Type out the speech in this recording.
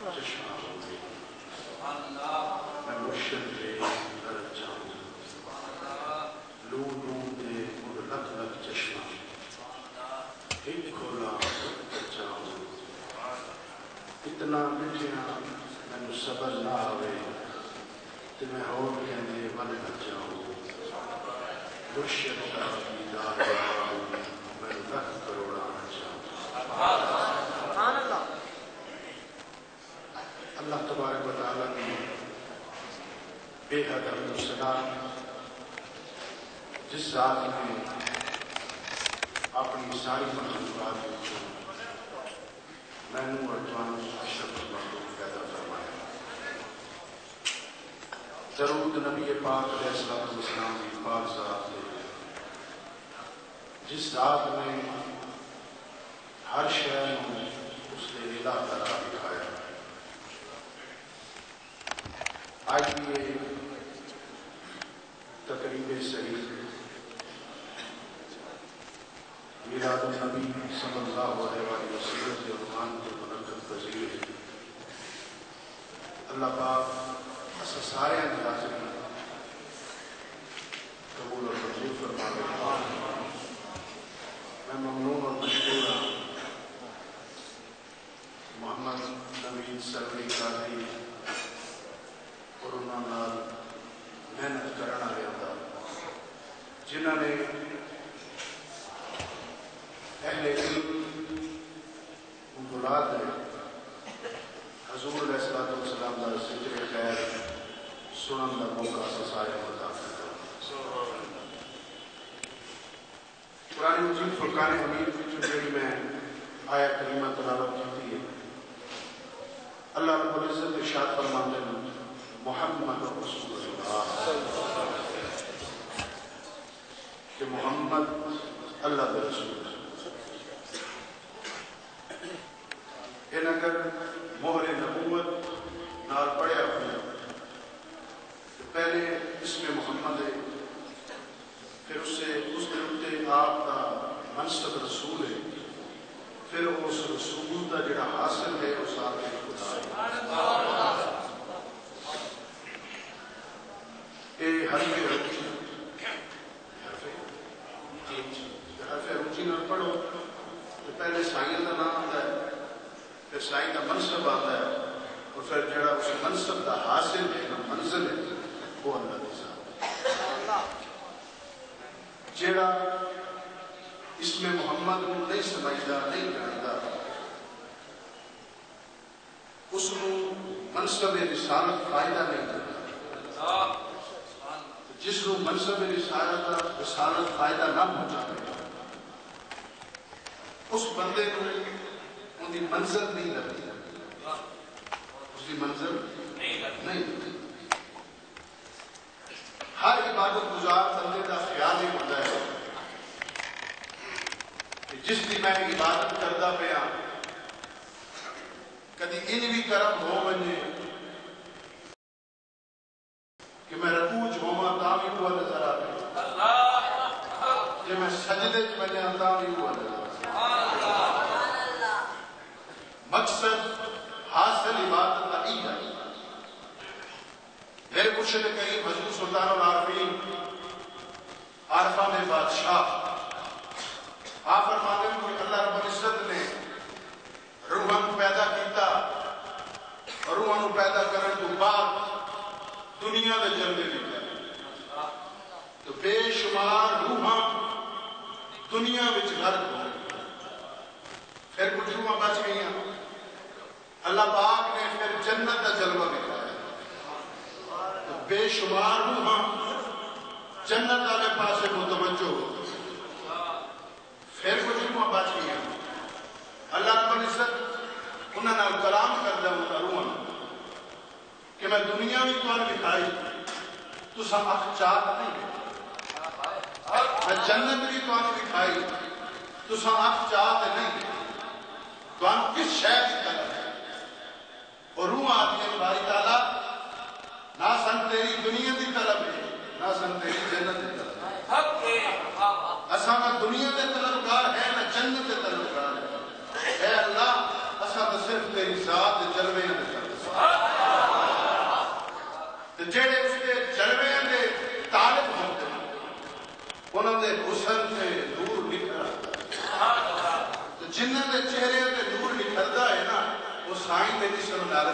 چشمہ ہوئے میں مرشد دے در جاؤں لو لو دے مر لگ لگ چشمہ ایک کھولا در جاؤں اتنا مٹھیاں میں صبر نہ آوے کہ میں ہو کہنے ون لگ جاؤں مرشد کا دیدار آؤں میں لکھ کروڑا نہ جاؤں اللہ تبارک و تعالیٰ کی بے حد حمد و ثنا جس ذات نے اپنی ساری مخلوقات کو میں نے اور جوانوں اشرف المخلوق پیدا فرمایا درود نبی پاک علیہ السلام کی پاک ذات ہے جس ذات نے ہر شے میں اس نے الہ قرار دکھایا آئیے تقریب صحیح میلاد النبی صلی اللہ علیہ وسلم کے عنوان کو منعقد پذیر اللہ پاک اسا سارے حاضرین قبول اور منظور فرمائے میں ممنون اور مشکور ہوں محمد نوید سروری قادری اور انہوں نے محنت کرنا رہا جنہوں نے اہل علم بلاد نے حضور علیہ السلام کا ذکر خیر سنن کا موقع سارے عطا کرتا قرآن مجید فرقان حمید کی میں آیا کریمہ تلاوت کی ہے اللہ رب العزت ارشاد فرماتے ہیں محمد رسول اللہ کہ محمد اللہ کے رسول ان اگر مہر نبوت نال پڑھیا ہوئے تو پہلے اسم محمد ہے پھر اس کے اتے آپ کا منصب رسول ہے پھر اس رسول کا جڑا حاصل ہے اس آپ کے خدا ہے یہ حرف روچی نہ پڑھو تو پہلے سائیں کا نام آتا ہے پھر سائیں کا منصب آتا ہے اور پھر جڑا اس منصب کا حاصل ہے منزل ہے وہ اللہ کے ساتھ جڑا اس میں محمد کو نہیں سمجھتا نہیں جانتا اس کو منصب رسالت فائدہ نہیں دیتا جس کو منصب رسالت فائدہ نہ پہنچا اس بندے کو ان کی منزل نہیں لگتی اس کی منزل نہیں لگتی ہر عبادت گزار بندے کا خیال ہی ہوتا ہے کہ جس کی میں عبادت کرتا پیا کدی ان بھی کرم ہو بنے کہ میں رکوع ہوما تا بھی ہوا نظر آ کہ میں سجدے بنے تا بھی ہوا نظر مقصد حاصل عبادت کا ہی ہے میرے مرشد کریم حضور سلطان العارفین عارفہ میں بادشاہ آپ فرماتے ہیں کہ اللہ رب العزت نے روحاں کو پیدا کیتا اور روحاں کو پیدا کرنے تو بعد دنیا دے جلدے دیتا تو بے شمار روحاں دنیا وچ غرق ہو پھر کچھ روحاں بچ گئی ہیں اللہ پاک نے پھر جنت کا جلوہ دکھایا تو بے شمار روحاں جنت والے پاسے متوجہ ہو پھر کچھ روحاں بچ گئی ہیں اللہ رب العزت انہوں نے کلام کر دیا روحاں کہ میں دنیا بھی تو دکھائی تو سب اکھ چاہت نہیں میں جنت بھی تو دکھائی تو سب اکھ چاہت نہیں تو ہم کس شہر کی طرف ہے اور روح آتی ہے باری تعالیٰ نہ سن تیری دنیا کی طرف ہے نہ سن تیری جنت کی طرف ہے اسا نہ دنیا کے طلبگار ہے نہ جنت کے طلبگار ہے اے اللہ اسا تو صرف تیری ذات جلوے میں انہوں نے حسن سے نور نکھر آتا ہے، جنہوں نے چہرے تے نور نکھردا ہے نا وہ سائیں دے جسم نال